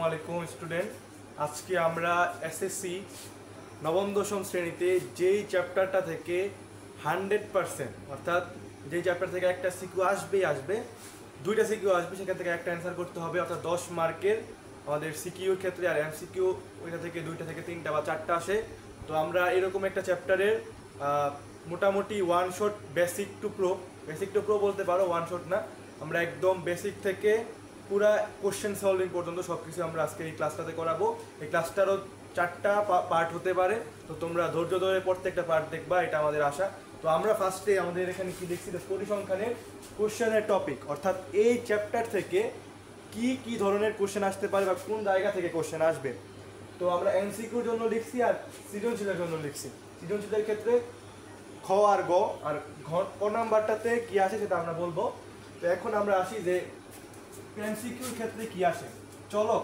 আলাইকুম স্টুডেন্ট। আজকে আমরা এসএসসি নবম দশম শ্রেণীতে যেই চ্যাপ্টারটা থেকে 100% অর্থাৎ যেই চ্যাপ্টার থেকে একটা সিকিউ আসবে, দুইটা সিকিউ আসবে, সেখান থেকে একটা অ্যান্সার করতে হবে, অর্থাৎ 10 মার্কের আমাদের সিকিউর ক্ষেত্রে। আর এমসিকিউ ওইটা থেকে দুইটা থেকে তিনটা বা চারটা আসে। তো আমরা এরকম একটা চ্যাপ্টারের মোটামুটি one shot basic to pro বলতে পারো, ওয়ান শট না, আমরা একদম বেসিক থেকে পুরা কোশ্চেন সলভিং পর্যন্ত সব কিছু আমরা আজকে এই ক্লাসটাতে করাবো। এই ক্লাসটারও 4টা পার্ট হতে পারে, তো তোমরা ধৈর্য ধরে প্রত্যেকটা পার্ট দেখবা, এটা আমাদের আশা। তো আমরা ফার্স্টে আমাদের এখানে কি দেখছি, পরিসংখ্যানের কোশ্চেনের টপিক, অর্থাৎ এই চ্যাপ্টার থেকে কি কি ধরনের কোশ্চেন আসতে পারে বা কোন জায়গা থেকে কোশ্চেন আসবে। তো আমরা এমসিকিউর জন্য লিখছি আর সৃজনশীলের জন্য লিখছি। সৃজনশীলের ক্ষেত্রে খ আর গ, আর ক নাম্বারটাতে কি আসে সেটা আমরা বলবো। তো এখন আমরা আসি যে এমসিকিউর ক্ষেত্রে কি আসে। চলো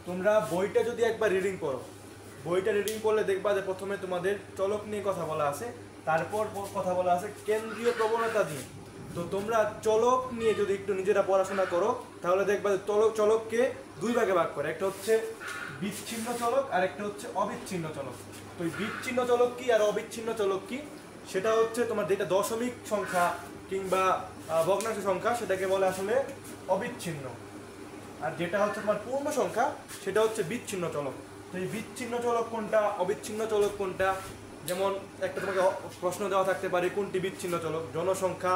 তোমরা বইটা যদি একবার রিডিং করো, বইটা রিডিং করলে দেখবা যে প্রথমে তোমাদের চলক নিয়ে কথা বলা আছে, তারপর কথা বলা আছে কেন্দ্রীয় প্রবণতা নিয়ে। তো তোমরা চলক নিয়ে যদি একটু নিজেরা পড়াশোনা করো তাহলে দেখবা যে চলককে দুই ভাগে ভাগ করে, একটা হচ্ছে বিচ্ছিন্ন চলক আর একটা হচ্ছে অবিচ্ছিন্ন চলক। তো এই বিচ্ছিন্ন চলক কি আর অবিচ্ছিন্ন চলক কি, সেটা হচ্ছে তোমার যেটা দশমিক সংখ্যা কিংবা ভগ্নাংশ সংখ্যা সেটাকে বলে আসলে অবিচ্ছিন্ন, আর যেটা হচ্ছে তোমার পূর্ণ সংখ্যা সেটা হচ্ছে বিচ্ছিন্ন চলক। তো এই বিচ্ছিন্ন চলক কোনটা, অবিচ্ছিন্ন চলক কোনটা, যেমন একটা তোমাকে প্রশ্ন দেওয়া থাকতে পারে কোনটি বিচ্ছিন্ন চলক, জনসংখ্যা,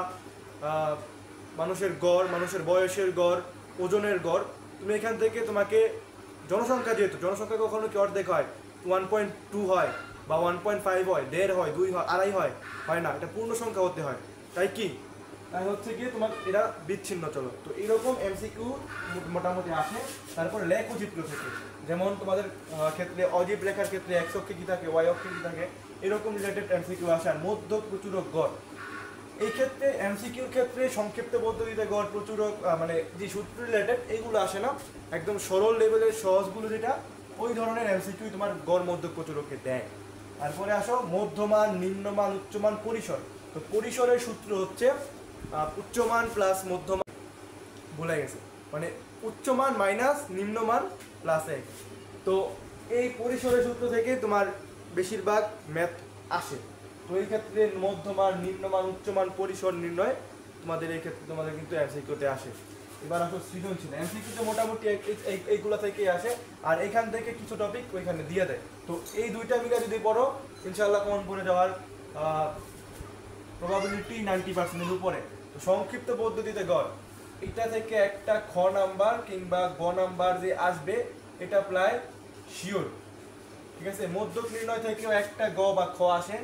মানুষের গড়, মানুষের বয়সের গড়, ওজনের গড়। তুমি এখান থেকে তোমাকে জনসংখ্যা, যেহেতু জনসংখ্যা কখনো কি অর্ধেক হয়, 1.2 হয় বা 1.5 হয়, 1.5 হয়, 2 হয়, 2.5 হয় না, এটা পূর্ণ সংখ্যা হতে হয়। তাই হচ্ছে গিয়ে তোমার এরা বিচ্ছিন্ন চলক। তো এরকম এমসিকিউ মোটামুটি আসে। তারপর লেখচিত্র থেকে, যেমন তোমাদের ক্ষেত্রে অজীব রেখার ক্ষেত্রে এক্স অক্ষে কি থাকে, ওয়াই অক্ষে কি থাকে, এরকম রিলেটেড এমসিকিউ আসে। আর মধ্য প্রচুরক গড়, এই ক্ষেত্রে এমসিকিউর ক্ষেত্রে সংক্ষিপ্ত পদ্ধতিতে গড় প্রচুরক মানে যে সূত্র রিলেটেড এইগুলো আসে না, একদম সরল লেভেলের সহজগুলো যেটা, ওই ধরনের এমসিকিউ তোমার গড় মধ্য প্রচুরকে দেয়। তারপরে আসো মধ্যমান, নিম্নমান, উচ্চমান, পরিসর। তো পরিসরের সূত্র হচ্ছে উচ্চমান প্লাস মধ্যমান, ভুলে গেছে, মানে উচ্চমান মাইনাস নিম্নমান প্লাস 1। তো এই পরিসরের সূত্র থেকে তোমার বেশিরভাগ ম্যাথ আসে। তো এই ক্ষেত্রে মধ্যমান, নিম্নমান, উচ্চমান, পরিসর নির্ণয় তোমাদের এই ক্ষেত্রে তোমাদের কিন্তু এমসিকিউতে আসে। এবার আসো সৃজনশীল। এমসিকিউতে মোটামুটি এইগুলো থেকেই আসে, আর এখান থেকে কিছু টপিক ওইখানে দিয়ে দেয়। তো এই দুইটা মিলে যদি পড়ো ইনশাআল্লাহ কমন পড়ে যাওয়ার প্রবাবিলিটি 90%-এর উপরে। তো সংক্ষিপ্ত পদ্ধতিতে গড়, এটা থেকে একটা খ নাম্বার কিংবা গ নাম্বার যে আসবে এটা প্রায় শিওর, ঠিক আছে। মধ্যক নির্ণয় থেকেও একটা গ বা খ আসে,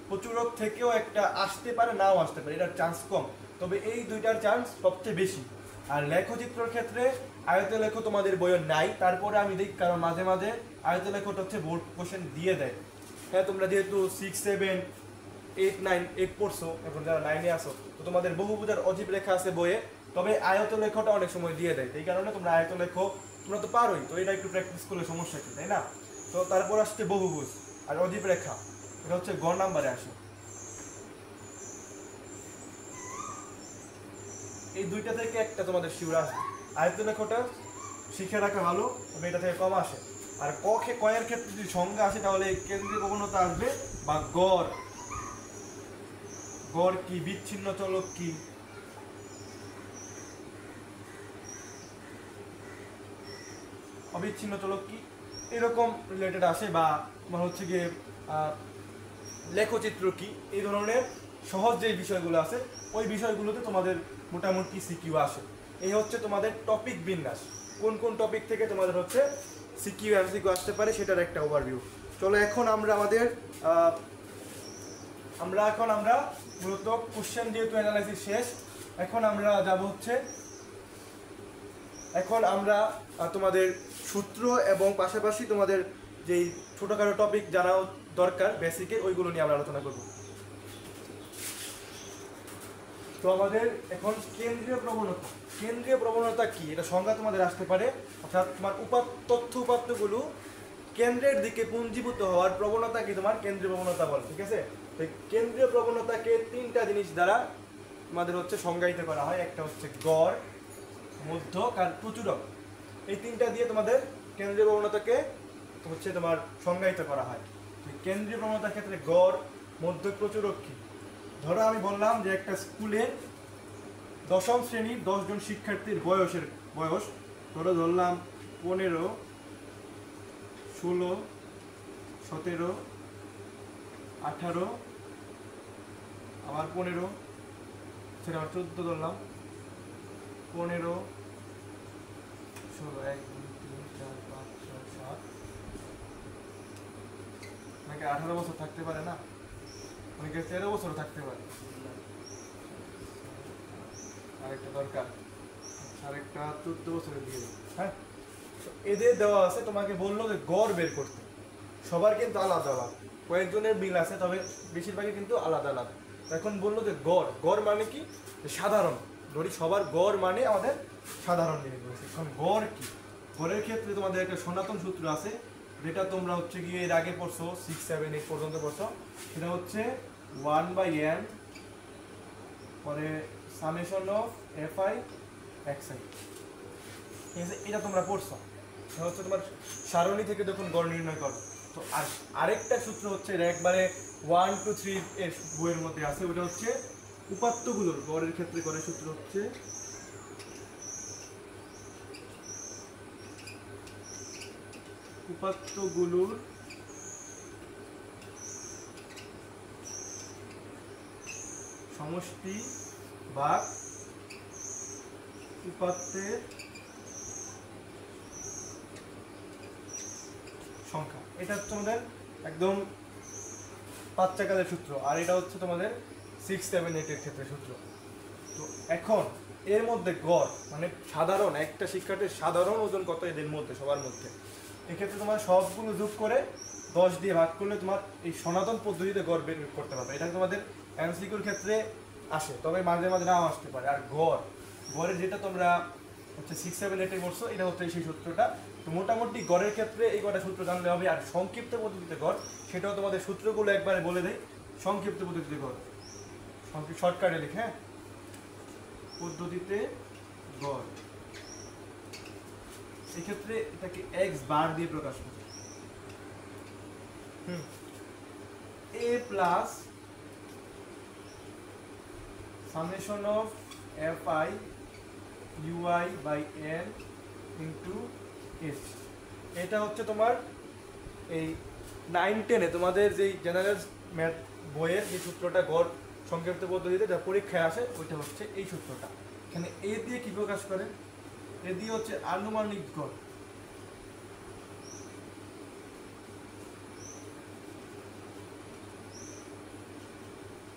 প্রচুরক থেকেও একটা আসতে পারে, নাও আসতে পারে, এটার চান্স কম, তবে এই দুইটার চান্স সবচেয়ে বেশি। আর লেখচিত্রের ক্ষেত্রে আয়তলেখ তোমাদের বইয়ে নাই, তারপরে আমি দেখি কারণ মাঝে মাঝে আয়তলেখটা হচ্ছে বোর্ড কোশ্চেন দিয়ে দেয়। হ্যাঁ, তোমরা যেহেতু 6, 7, 8, 9, 8 পড়ছো, এখন যারা 9-এ আসো, তো তোমাদের বহুভুজার অজীব রেখা আছে বইয়ে, তবে আয়তলেখটা অনেক সময় দিয়ে দেয়। এই কারণে তোমরা আয়তলেখ তোমরা তো পারোই, তো এটা একটু প্র্যাকটিস করলে সমস্যা কি, তাই না? তো তারপর আসছে বহুভুজ আর অজীব রেখা, এটা হচ্ছে গ নাম্বারে আসে। এই দুইটা থেকে একটা তোমাদের শিউর আসে। আয়তলেখটা শিখে রাখা ভালো, তবে এটা থেকে কম আসে। আর কয়ের ক্ষেত্রে যদি সংজ্ঞা আসে তাহলে কেন্দ্রীয় প্রবণতা আসবে, বা গড় কি, বিচ্ছিন্ন চলক কি, অবিচ্ছিন্ন চলক কি, এরকম রিলেটেড আসে। বা তোমার হচ্ছে গিয়ে লেখচিত্র কি, এই ধরনের সহজ যে বিষয়গুলো আছে ওই বিষয়গুলোতে তোমাদের মোটামুটি সিকিউ আসে। এই হচ্ছে তোমাদের টপিক বিন্যাস, কোন কোন টপিক থেকে তোমাদের হচ্ছে সিকিউ এমসিকিউ আসতে পারে সেটার একটা ওভারভিউ। চলো এখন আমরা মূলত কোশ্চেন যেহেতু অ্যানালাইসিস শেষ, এখন আমরা যাব হচ্ছে, এখন আমরা তোমাদের সূত্র এবং পাশাপাশি তোমাদের যেই ছোটোখাটো টপিক জানাও দরকার বেসিকের, ওইগুলো নিয়ে আমরা আলোচনা করব। তো আমাদের এখন কেন্দ্রীয় প্রবণতা কি, এটা সংজ্ঞা তোমাদের আসতে পারে, অর্থাৎ তোমার তথ্য উপাত্তগুলো কেন্দ্রের দিকে পুঞ্জীভূত হওয়ার প্রবণতা কি তোমার কেন্দ্রীয় প্রবণতা বলে, ঠিক আছে। তো কেন্দ্রীয় প্রবণতাকে 3টা জিনিস দ্বারা তোমাদের হচ্ছে সংজ্ঞায়িত করা হয়। একটা হচ্ছে গড়, মধ্যক আর প্রচুরক। এই 3টা দিয়ে তোমাদের কেন্দ্রীয় প্রবণতাকে হচ্ছে তোমার সংজ্ঞায়িত করা হয়। কেন্দ্রীয় প্রবণতার ক্ষেত্রে গড়, মধ্যক, প্রচুরক্ষী। ধরো আমি বললাম যে একটা স্কুলের দশম শ্রেণীর 10 জন শিক্ষার্থীর বয়স ধরলাম 15, 16, 17, 18, আবার 15, সেটা আবার 14 ধরলাম, 15, 16, 1, 2, 3, 4, 5, 6, 7, অনেকে 18 বছর থাকতে পারে না, অনেকে 13 বছর থাকতে পারে। আরেকটা দরকার, আরেকটা 14 বছরের দিয়ে দেবো। হ্যাঁ, এদের দেওয়া আছে, তোমাকে বললো যে গড় বের করতে। সবার কিন্তু আলাদা আলাদা, কয়েকজনের মিল আছে, তবে বেশিরভাগই কিন্তু আলাদা আলাদা। এখন বললো যে গড়, গড় মানে কি? সাধারণ। ধরি সবার গড় মানে আমাদের সাধারণ নিয়ে বলেছে। এখন গড় কি? গড়ের ক্ষেত্রে তোমাদের একটা সনাতন সূত্র আছে, যেটা তোমরা হচ্ছে গিয়ে এর আগে পড়ছো, 6, 7, 8 পর্যন্ত পড়ছো। সেটা হচ্ছে 1/n পরে সামেশন অফ fi xi। ঠিক আছে, এটা তোমরা পড়ছো। এটা হচ্ছে তোমার সারণী থেকে যখন গড় নির্ণয় করো। তো আরেকটা সূত্র হচ্ছে, এটা একবারে 1 to 3 এর বইয়ের মধ্যে আছে, ওটা হচ্ছে উপাত্তগুলোর গড়ের ক্ষেত্রে গড়ের সূত্র হচ্ছে উপাত্তগুলোর সমষ্টি বা উপাত্তের সংখ্যা। এটা হচ্ছে তোমাদের একদম 5 চাকাদের সূত্র, আর এটা হচ্ছে তোমাদের 6, 7, 8 এর ক্ষেত্রে সূত্র। তো এখন এর মধ্যে গড় মানে সাধারণ একটা শিক্ষার্থীর সাধারণ ওজন কত এদের মধ্যে, সবার মধ্যে। এক্ষেত্রে তোমার সবগুলো যোগ করে 10 দিয়ে ভাগ করলে তোমার এই সনাতন পদ্ধতিতে গড় বের করতে পারবে। এটা তোমাদের এমসিকিউর ক্ষেত্রে আসে, তবে মাঝে মাঝে নাও আসতে পারে। আর গড়ের যেটা তোমরা হচ্ছে 6, 7, 8 করছো, এটা হচ্ছে সেই সূত্রটা। তো মোটামুটি গড়ের ক্ষেত্রে এই কটা সূত্র জানলে হবে। আর সংক্ষিপ্ত পদ্ধতিতে গড়, সেটাও তোমাদের সূত্রগুলো একবারে বলে দেয়। সংক্ষিপ্ত পদ্ধতিতে গড়, শর্টকাটে লিখে, হ্যাঁ, পদ্ধতিতে গড়, এক্ষেত্রে এটাকে x বার দিয়ে প্রকাশ করে। a plus summation of fi ui by n into s। এটা হচ্ছে তোমার এই 9, 10-এ তোমাদের যেই জেনারেল ম্যাথ বইয়ের যে সূত্রটা গড় সংক্ষিপ্ত পদ্ধতিতে যা পরীক্ষায় আসে, ওইটা হচ্ছে এই সূত্রটা। এখানে এ দিয়ে কি প্রকাশ করে? এ দিয়ে হচ্ছে আনুমানিক গড়।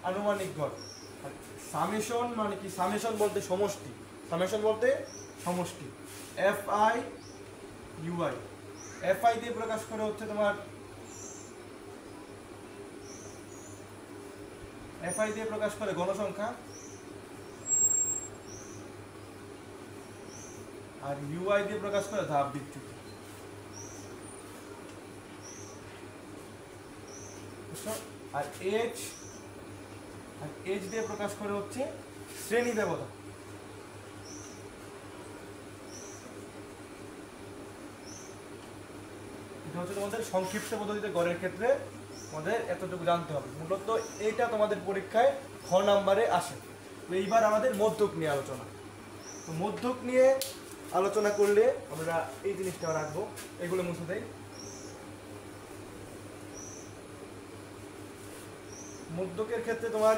আনুমানিক গড়। আর সামেশন মানে কি? সামেশন বলতে সমষ্টি, সামেশন বলতে সমষ্টি। fi ui, fi দিয়ে প্রকাশ করে হচ্ছে তোমার, fi দিয়ে প্রকাশ করে গণসংখ্যা, আর ui দিয়ে প্রকাশ করে ধাপ বিচ্যুতি। আর h দিয়ে প্রকাশ করে হচ্ছে শ্রেণী ব্যবধান। এটা হচ্ছে তোমাদের সংক্ষিপ্ত পদ্ধতিতে গড়ের ক্ষেত্রে তোমাদের এতটুকু জানতে হবে। মূলত এইটা তোমাদের পরীক্ষায় খ নাম্বারে আসে। তো এইবার আমাদের মধ্যক নিয়ে আলোচনা। তো মধ্যক নিয়ে আলোচনা করলে আমরা এই জিনিসটা রাখবো, এগুলো মুছে দেই। মধ্যকের ক্ষেত্রে তোমার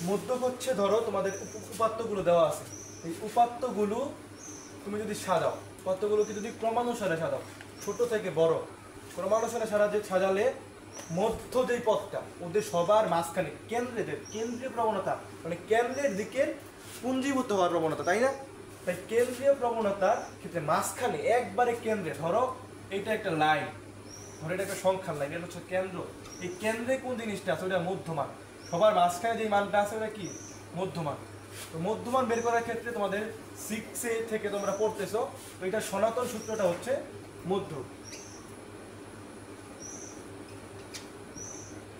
মধ্যক হচ্ছে, ধরো তোমাদের উপাত্তগুলো দেওয়া আছে, এই উপাত্তগুলো তুমি যদি সাজাও, উপাত্তগুলোকে যদি ক্রমানুসারে সাজাও, ছোট থেকে বড় ক্রমানুসারে সাজালে মধ্য যেই পথটা, ওদের সবার মাঝখানে কেন্দ্রীয় প্রবণতা, মানে কেন্দ্রের দিকে পুঞ্জীভূত হওয়ার প্রবণতা, তাই না? তাই কেন্দ্রীয় প্রবণতার ক্ষেত্রে মাঝখানে একবারে কেন্দ্রে, ধরো এইটা একটা লাইন, ধরো এটা একটা সংখ্যার লাইন, এটা হচ্ছে কেন্দ্র। এই কেন্দ্রে কোন জিনিসটা আছে? ওটা মধ্যমান। সবার মাঝখানে যে মানটা আছে ওটা কি? মধ্যমান। তো মধ্যমান বের করার ক্ষেত্রে তোমাদের 6 থেকে তোমরা পড়তেছো, তো এটা সনাতন সূত্রটা হচ্ছে মধ্যক।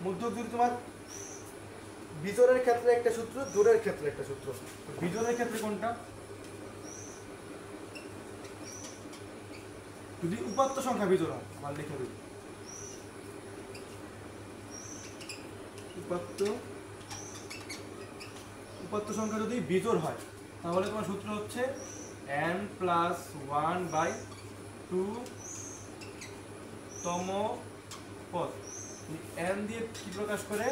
মধ্যক যদি তোমার বিজোড়ের ক্ষেত্রে একটা সূত্র, জোড়ের ক্ষেত্রে একটা সূত্র। বিজোড়ের ক্ষেত্রে কোনটা? যদি উপাত্ত সংখ্যা বিজোড় হয়, আমার লিখে দিই উপাত্ত সংখ্যা যদি বিজোড় হয় তাহলে তোমার সূত্র হচ্ছে n প্লাস 1/2 তম পদ। n দিয়ে কি প্রকাশ করে?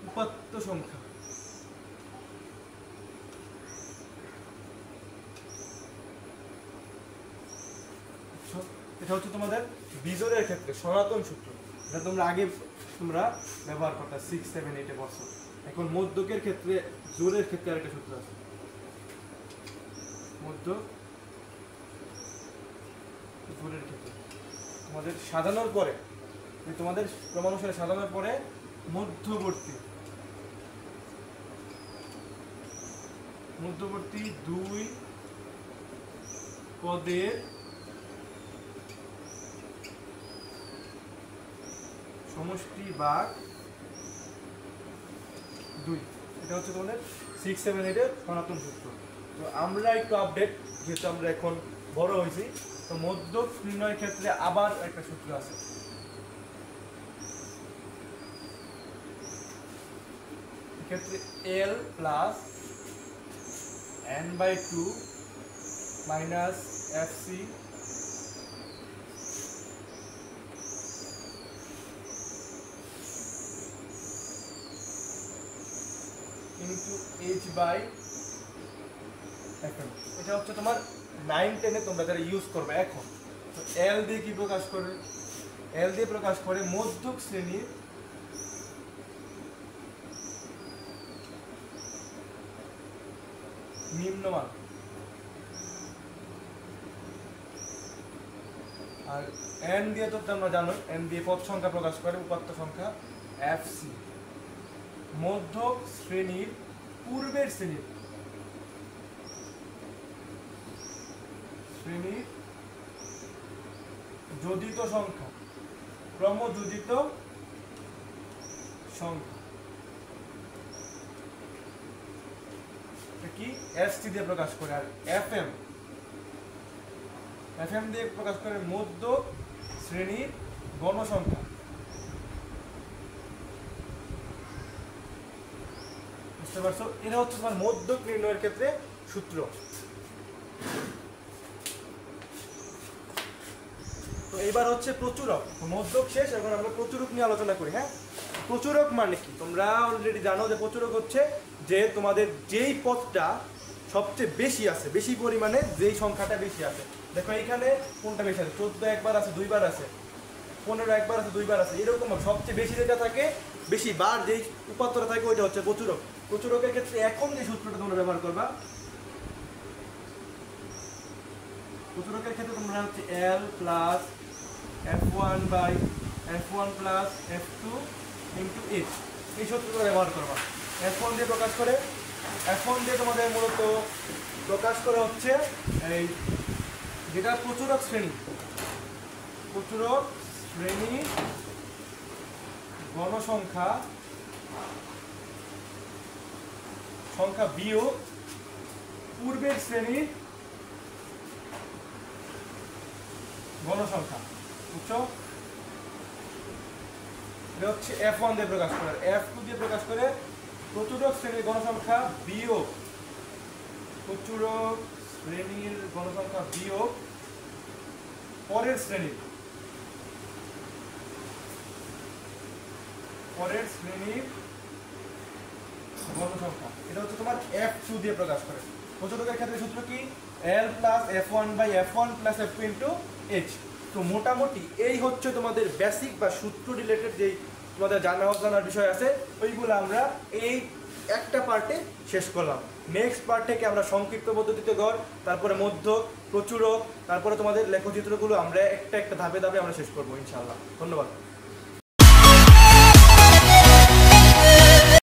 উপাত্ত সংখ্যা। এটা হচ্ছে তোমাদের বিজোড়ের ক্ষেত্রে সনাতন সূত্র, এটা তোমরা ব্যবহার করতে 6, 7, 8 পড়ছো। এখন মধ্যকের ক্ষেত্রে, জোড়ের ক্ষেত্রে আরেকটা সূত্র আছে। জোড়ের ক্ষেত্রে তোমাদের সাজানোর পরে, তোমাদের ক্রমানুসারে সাজানোর পরে মধ্যবর্তী 2 পদের সমষ্টি ভাগ 2। এটা হচ্ছে তোমাদের 6, 7, 8 এর সনাতন সূত্র। তো আমরা একটু আপডেট, যেহেতু আমরা এখন বড় হয়েছি, তো মধ্যক নির্ণয়ের ক্ষেত্রে আবার একটা সূত্র আছে। এক্ষেত্রে L plus n/2 minus FC into h/fm। এটা হচ্ছে তোমার 9, 10 এ তোমরা যারা ইউজ করবে এখন। তো L দিয়ে কি প্রকাশ করে? L দিয়ে প্রকাশ করে মধ্যক শ্রেণীর নিম্নমান, আর n দিয়ে তো তোমরা জানো n দিয়ে পদ সংখ্যা প্রকাশ করে, উপাত্ত সংখ্যা FC। মধ্যক শ্রেণীর পূর্বের শ্রেণীর যোজিত সংখ্যা, ক্রমযোজিত সংখ্যা কি FC দিয়ে প্রকাশ করে, আর FM দিয়ে প্রকাশ করে মধ্য শ্রেণীর গণসংখ্যা। বুঝতে পারছো? এটা হচ্ছে তোমার মধ্যক নির্ণয়ের ক্ষেত্রে সূত্র। তো এবার হচ্ছে প্রচুরক। মধ্যক শেষ, এখন আমরা প্রচুরক নিয়ে আলোচনা করি। হ্যাঁ, প্রচুরক মানে কি? তোমরা অলরেডি জানো যে প্রচুরক হচ্ছে যে তোমাদের যেই পদটা সবচেয়ে বেশি আছে, বেশি পরিমাণে যেই সংখ্যাটা বেশি আছে। দেখো এইখানে কোনটা বেশি আছে? 14 একবার আছে, 2 বার আছে, 15 একবার আছে, 2 বার আছে, এরকম সবচেয়ে বেশি যেটা থাকে, বেশি বার যেই উপাত্তটা থাকে, ওইটা হচ্ছে প্রচুরক। প্রচুরকের ক্ষেত্রে এখন যে সূত্রটা তোমরা ব্যবহার করবা, প্রচুরকের ক্ষেত্রে তোমরা হচ্ছে L plus F1 plus F2 into H, এই সূত্রটা ব্যবহার করবা। F1 দিয়ে প্রকাশ করে, F1 দিয়ে তোমাদের মূলত প্রকাশ করে হচ্ছে এই যেটা প্রচুরক শ্রেণী গণসংখ্যা বিয়োগ পূর্বের শ্রেণীর গণসংখ্যা। বুঝছো? এটা হচ্ছে F1 দিয়ে প্রকাশ করে, F2 দিয়ে প্রকাশ করে প্রচুরক শ্রেণীর গণসংখ্যা বিয়োগ পরের শ্রেণীর গণসংখ্যা। এটা হচ্ছে তোমার F2 দিয়ে প্রকাশ করে। প্রচুরকের ক্ষেত্রে সূত্র কি? L plus F1 plus F2 into H। তো মোটামুটি এই হচ্ছে তোমাদের বেসিক বা সূত্র রিলেটেড যেই তোমাদের জানার বিষয় আছে, ওইগুলো আমরা এই একটা পার্টে শেষ করলাম। নেক্সট পার্ট থেকে আমরা সংক্ষিপ্ত পদ্ধতিতে গড়, তারপরে মধ্য, প্রচুরক, তারপরে তোমাদের লেখচিত্রগুলো আমরা একটা ধাপে আমরা শেষ করবো ইনশাআল্লাহ। ধন্যবাদ।